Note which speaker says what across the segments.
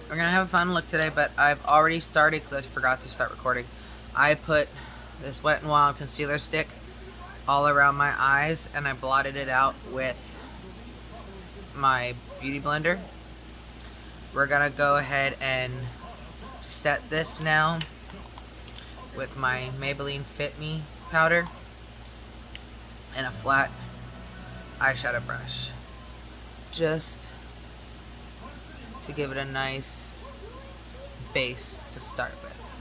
Speaker 1: We're gonna have a fun look today, but I've already started because I forgot to start recording. I put this Wet n Wild concealer stick all around my eyes and I blotted it out with my beauty blender. We're gonna go ahead and set this now with my Maybelline Fit Me powder and a flat eyeshadow brush, just to give it a nice base to start with.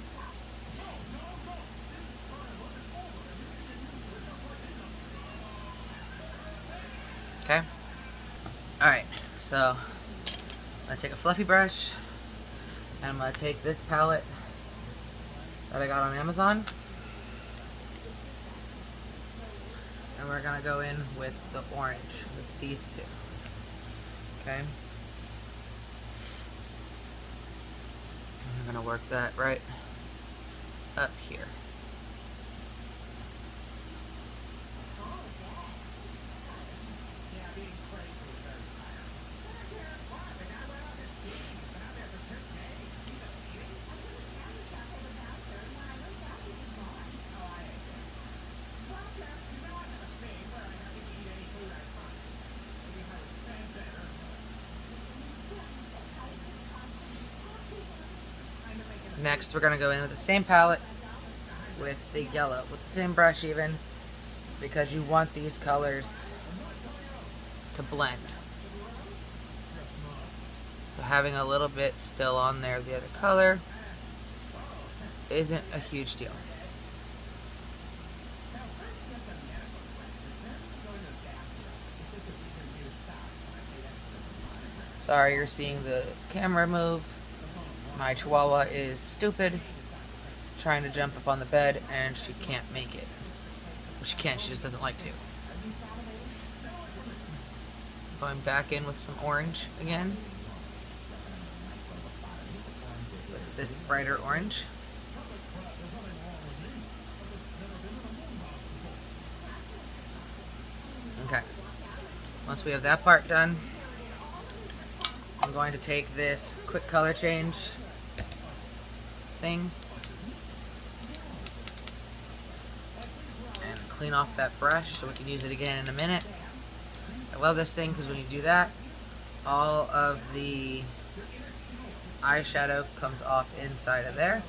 Speaker 1: Okay? Alright, so I'm going to take a fluffy brush and I'm going to take this palette that I got on Amazon and we're going to go in with the orange, with these two. Okay? I'm going to work that right up here. Next, we're going to go in with the same palette, with the yellow, with the same brush even, because you want these colors to blend. So having a little bit still on there of the other color isn't a huge deal. Sorry you're seeing the camera move. My chihuahua is stupid, trying to jump up on the bed, and she can't make it. Well, she can, she just doesn't like to. Going back in with some orange again. With this brighter orange. Okay. Once we have that part done, I'm going to take this quick color change thing and clean off that brush so we can use it again in a minute. I love this thing because when you do that, all of the eyeshadow comes off inside of there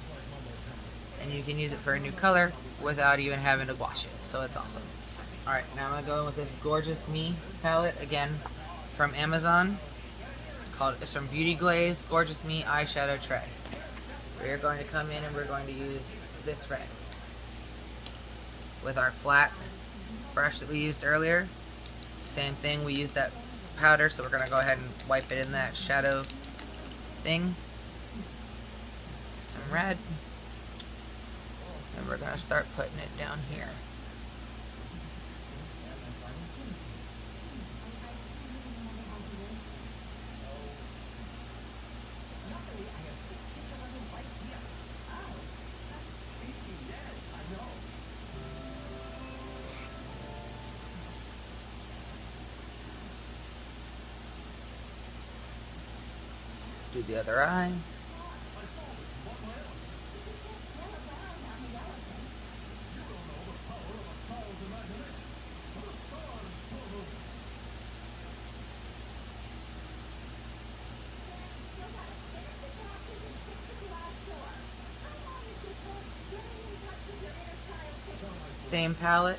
Speaker 1: and you can use it for a new color without even having to wash it, so it's awesome. Alright, now I'm going to go in with this Gorgeous Me palette, again from Amazon. It's from Beauty Glaze Gorgeous Me Eyeshadow Tray. We're going to come in and we're going to use this red with our flat brush that we used earlier. Same thing, we used that powder, so we're going to go ahead and wipe it in that shadow thing. Some red. And we're going to start putting it down here. Do the other eye. Same palette.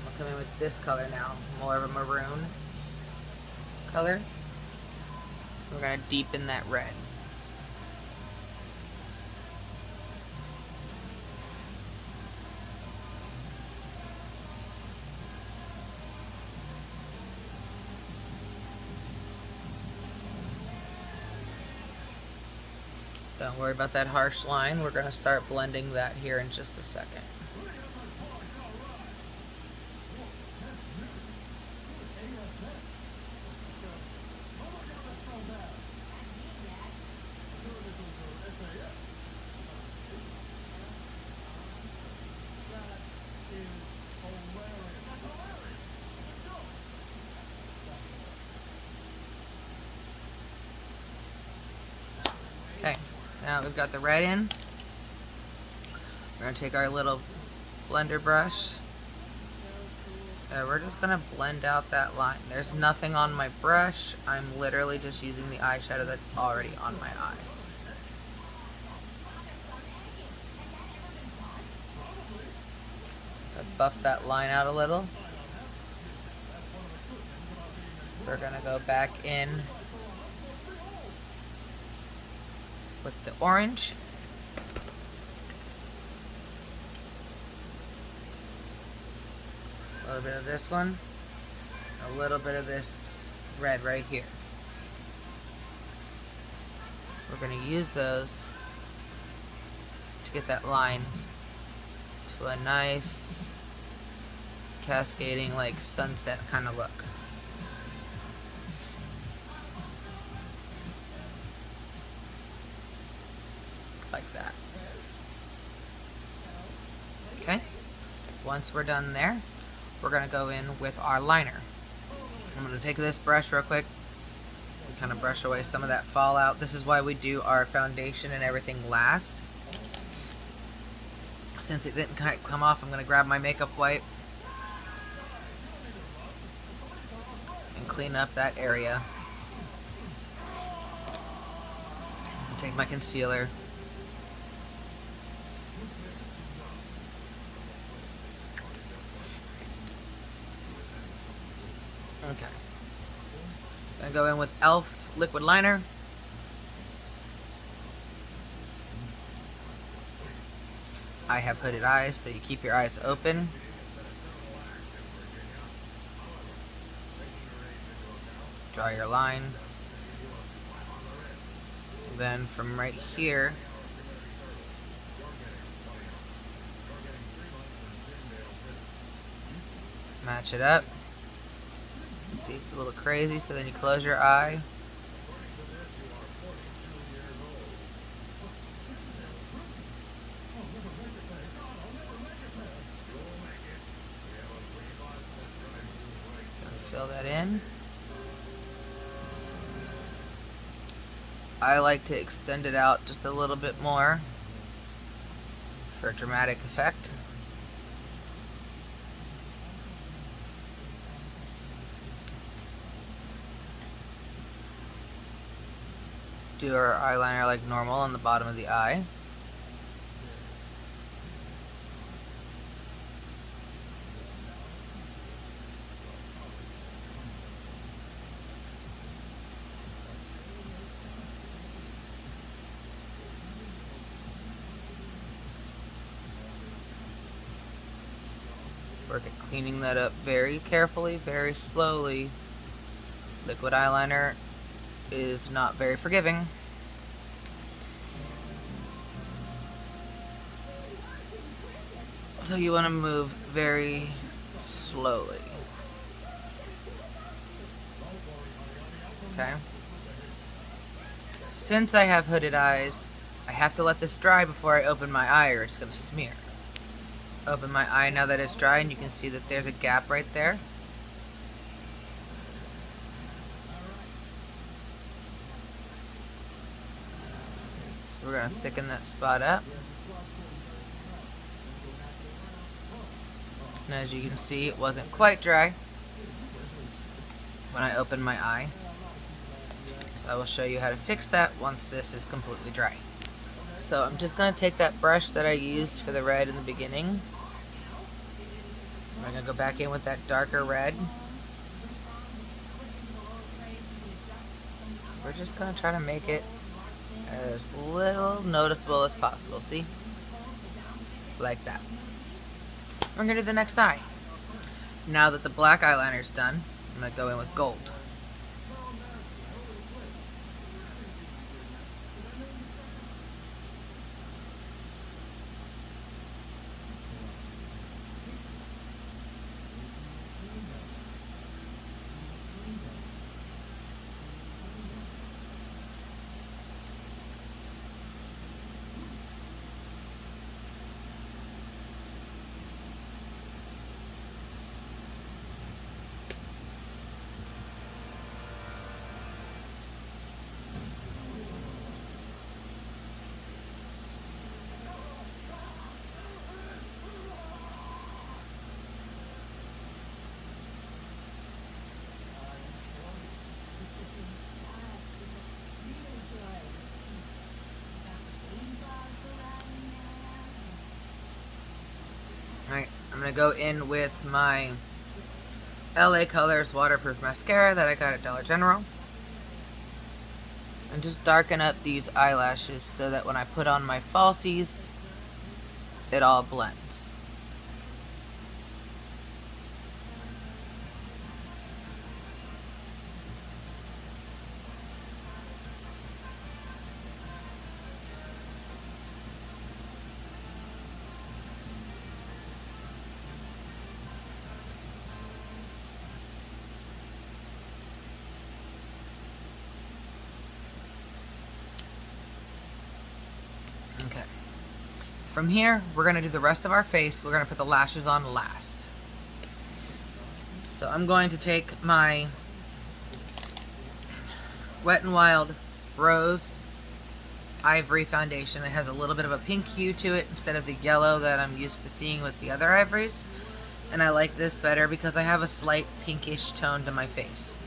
Speaker 1: I'll come in with this color now, more of a maroon color. We're going to deepen that red. Don't worry about that harsh line. We're going to start blending that here in just a second. Okay, now we've got the red in. We're going to take our little blender brush. We're just going to blend out that line. There's nothing on my brush. I'm literally just using the eyeshadow that's already on my eye. So buff that line out a little. We're going to go back in with the orange. A little bit of this one. A little bit of this red right here. We're going to use those to get that line to a nice cascading, like sunset kind of look. Like that. Okay. Once we're done there, we're going to go in with our liner. I'm going to take this brush real quick and kind of brush away some of that fallout. This is why we do our foundation and everything last. Since it didn't come off, I'm going to grab my makeup wipe and clean up that area. And take my concealer. Okay. Gonna go in with e.l.f. liquid liner. I have hooded eyes, so you keep your eyes open. Draw your line. Then from right here, match it up. See, it's a little crazy, so then you close your eye. Fill that in. I like to extend it out just a little bit more for a dramatic effect. Do our eyeliner like normal on the bottom of the eye. Work at cleaning that up very carefully, very slowly. Liquid eyeliner is not very forgiving. So you want to move very slowly. Okay. Since I have hooded eyes, I have to let this dry before I open my eye or it's going to smear. Open my eye now that it's dry and you can see that there's a gap right there. We're going to thicken that spot up. And as you can see, it wasn't quite dry when I opened my eye. So I will show you how to fix that once this is completely dry. So I'm just going to take that brush that I used for the red in the beginning. I'm going to go back in with that darker red. We're just going to try to make it as little noticeable as possible. See? Like that. We're going to do the next eye. Now that the black eyeliner is done, I'm going to go in with gold. I'm going to go in with my LA Colors Waterproof Mascara that I got at Dollar General. And just darken up these eyelashes so that when I put on my falsies, it all blends. Okay. From here, we're going to do the rest of our face. We're going to put the lashes on last. So I'm going to take my Wet n Wild Rose Ivory foundation. It has a little bit of a pink hue to it instead of the yellow that I'm used to seeing with the other ivories. And I like this better because I have a slight pinkish tone to my face.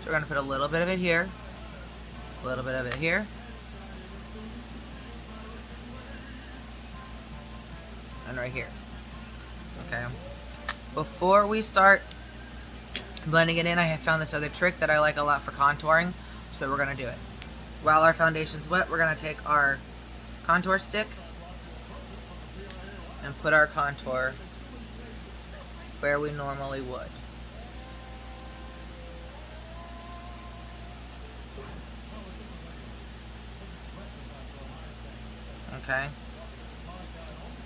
Speaker 1: So we're going to put a little bit of it here, a little bit of it here, and right here. Okay. Before we start blending it in, I have found this other trick that I like a lot for contouring, so we're going to do it. While our foundation's wet, we're going to take our contour stick and put our contour where we normally would. Okay.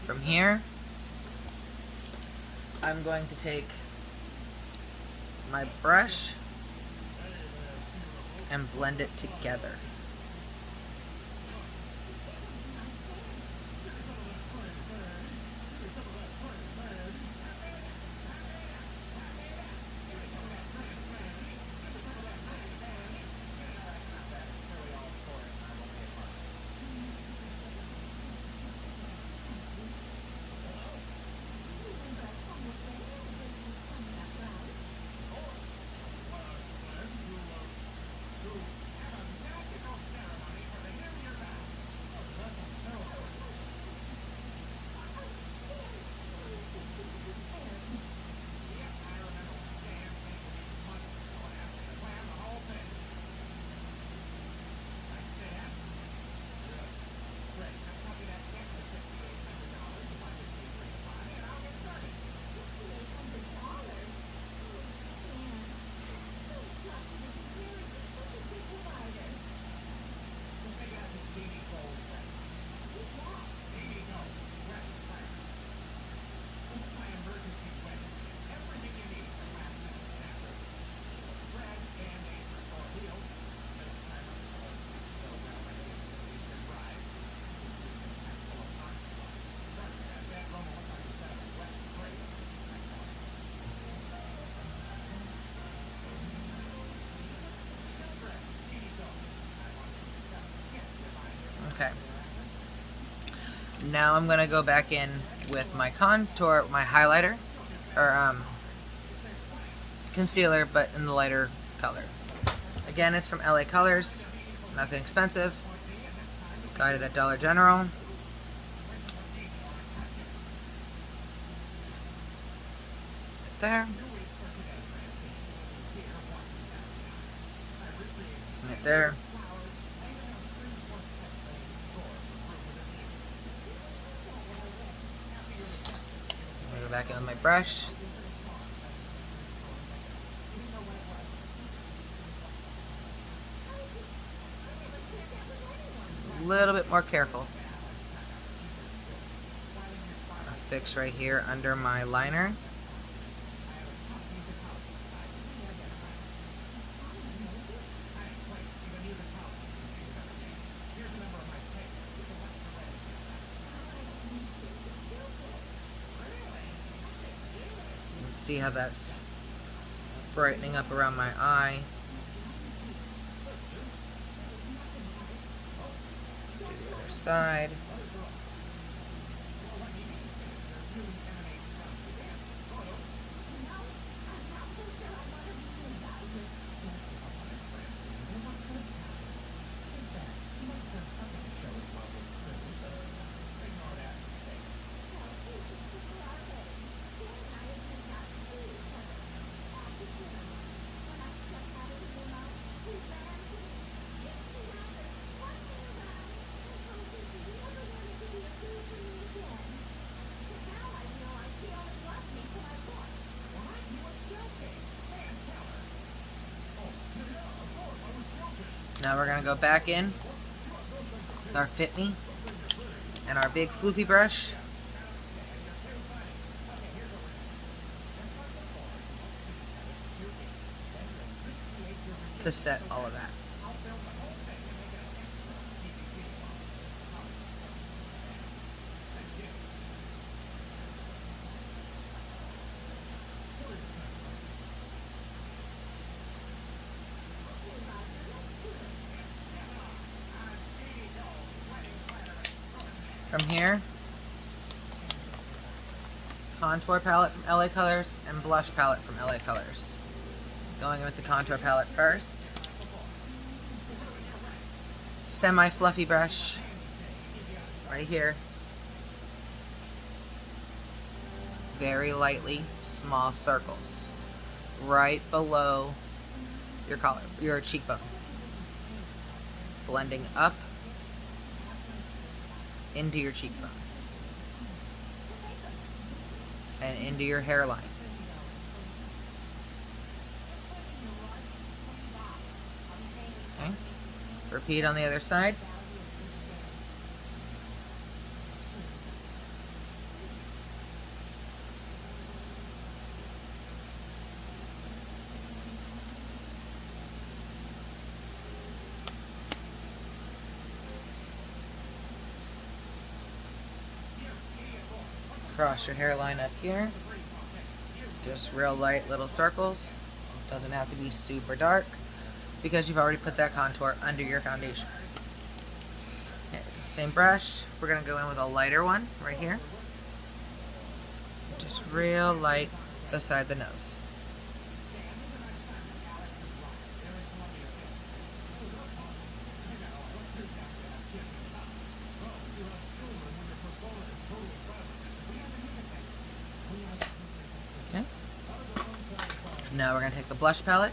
Speaker 1: From here, I'm going to take my brush and blend it together. Okay. Now I'm going to go back in with my contour, my highlighter, or concealer, but in the lighter color. Again, it's from LA Colors, nothing expensive. Got it at Dollar General. Right there. Right there. Go back in with my brush. A little bit more careful. I'll fix right here under my liner. See how that's brightening up around my eye. Do the other side. Now we're going to go back in with our Fit Me and our big floofy brush. To set all of that. From here, contour palette from LA Colors and blush palette from LA Colors. Going with the contour palette first. Semi-fluffy brush right here. Very lightly, small circles right below your collar, your cheekbone. Blending up into your cheekbone and into your hairline. Okay. Repeat on the other side. Cross your hairline up here. Just real light little circles. Doesn't have to be super dark because you've already put that contour under your foundation. Okay, same brush. We're going to go in with a lighter one right here. Just real light beside the nose. Okay. Now we're going to take the blush palette.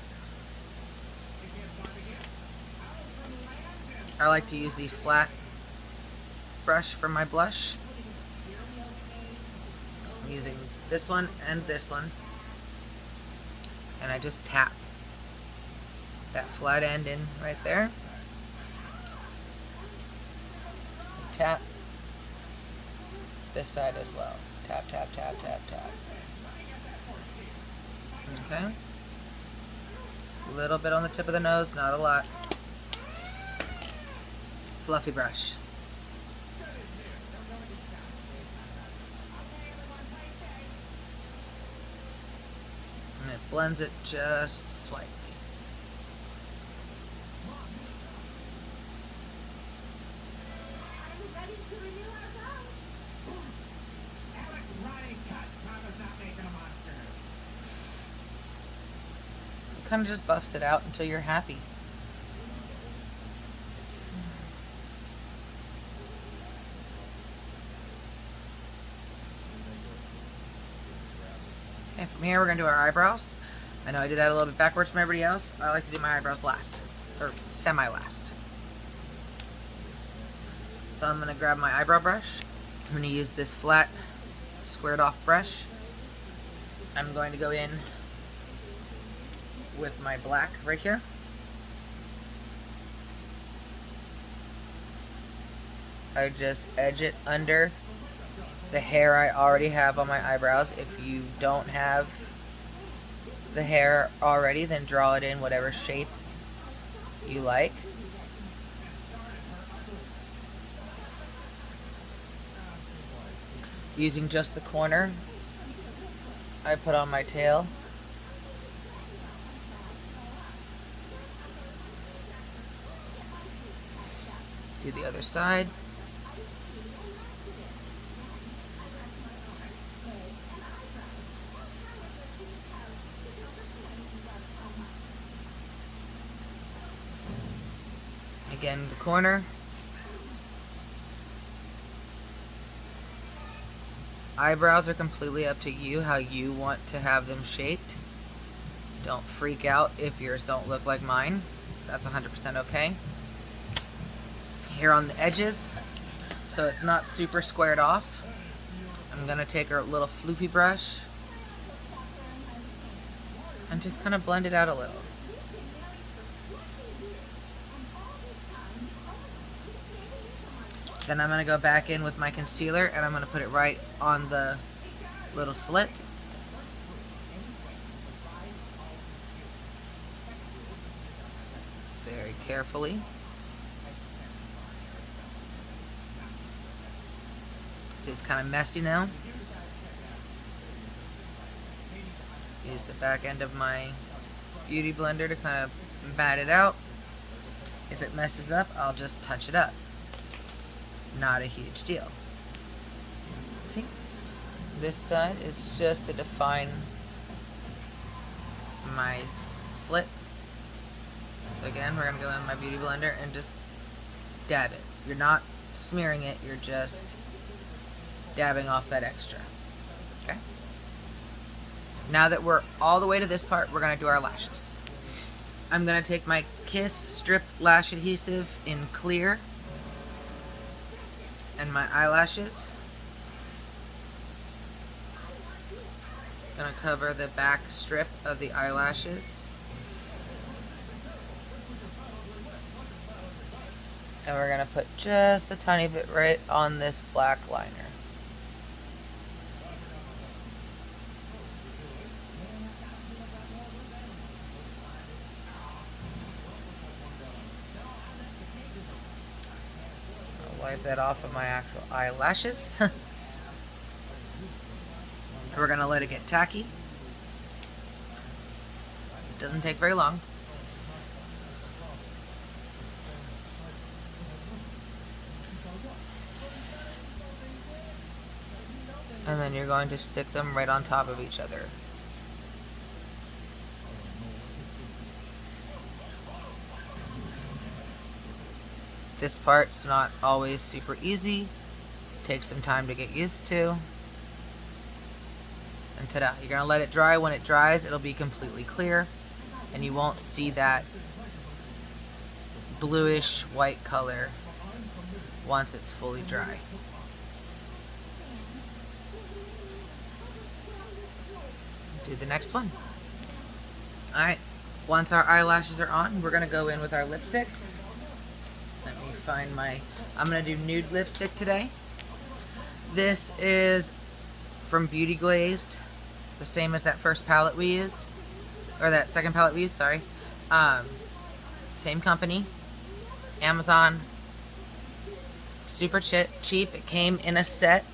Speaker 1: I like to use these flat brush for my blush. I'm using this one and this one. And I just tap that flat end in right there. Tap this side as well. Tap, tap, tap, tap, tap. Okay. A little bit on the tip of the nose, not a lot. Fluffy brush. And it blends it just slightly. It kind of just buffs it out until you're happy. Okay, from here we're going to do our eyebrows. I know I did that a little bit backwards from everybody else. I like to do my eyebrows last, or semi-last. So I'm going to grab my eyebrow brush. I'm going to use this flat, squared off brush. I'm going to go in with my black right here. I just edge it under the hair I already have on my eyebrows. If you don't have the hair already, then draw it in whatever shape you like. Using just the corner I put on my tail. Do the other side. Again, the corner. Eyebrows are completely up to you how you want to have them shaped. Don't freak out if yours don't look like mine. That's 100% okay. Here on the edges, so it's not super squared off, I'm going to take a little floofy brush and just kind of blend it out a little. Then I'm going to go back in with my concealer and I'm going to put it right on the little slit. Very carefully. See, it's kind of messy now. Use the back end of my beauty blender to kind of bat it out. If it messes up, I'll just touch it up. Not a huge deal. See? This side is just to define my slit. So again, we're going to go in my beauty blender and just dab it. You're not smearing it, you're just dabbing off that extra. Okay? Now that we're all the way to this part, we're going to do our lashes. I'm going to take my Kiss Strip Lash Adhesive in clear and my eyelashes. Going to cover the back strip of the eyelashes. And we're going to put just a tiny bit right on this black liner. Wipe that off of my actual eyelashes. We're going to let it get tacky. It doesn't take very long. And then you're going to stick them right on top of each other. This part's not always super easy. Takes some time to get used to. And ta-da, you're going to let it dry. When it dries, it'll be completely clear. And you won't see that bluish white color once it's fully dry. Do the next one. Alright, once our eyelashes are on, we're going to go in with our lipstick. Let me find my... I'm going to do nude lipstick today. This is from Beauty Glazed. The same as that first palette we used. Or that second palette we used, sorry. Same company. Amazon. Super cheap. It came in a set.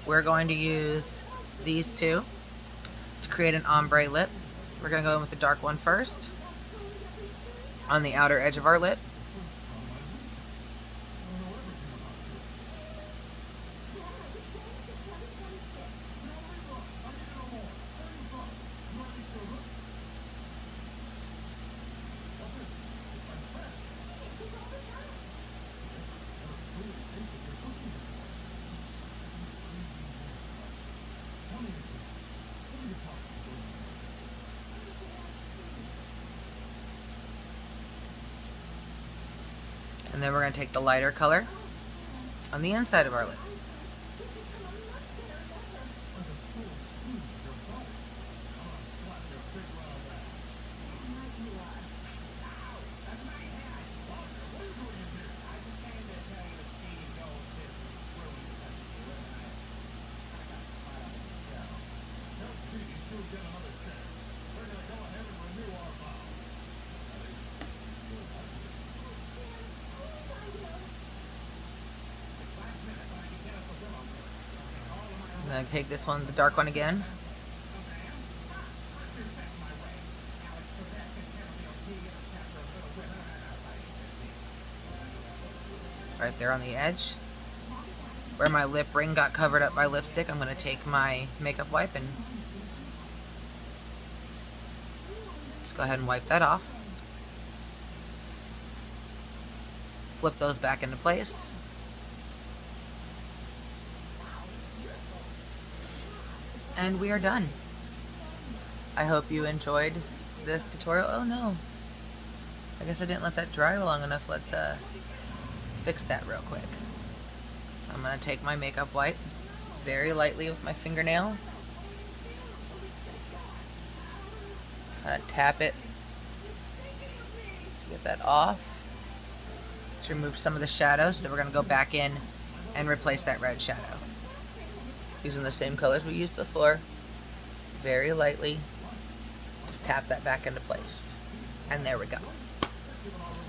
Speaker 1: We're going to use these two to create an ombre lip. We're going to go in with the dark one first. On the outer edge of our lip. And then we're going to take the lighter color on the inside of our lip. I'm going to take this one, the dark one again. Right there on the edge. Where my lip ring got covered up by lipstick, I'm going to take my makeup wipe and just go ahead and wipe that off. Flip those back into place. And we are done. I hope you enjoyed this tutorial. Oh no. I guess I didn't let that dry long enough. Let's fix that real quick. So I'm going to take my makeup wipe very lightly with my fingernail. Kind of tap it to get that off. removed some of the shadows, so we're going to go back in and replace that red shadow. Using the same colors we used before, very lightly, just tap that back into place. And there we go.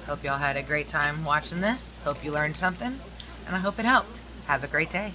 Speaker 1: Hope y'all had a great time watching this. Hope you learned something, and I hope it helped. Have a great day.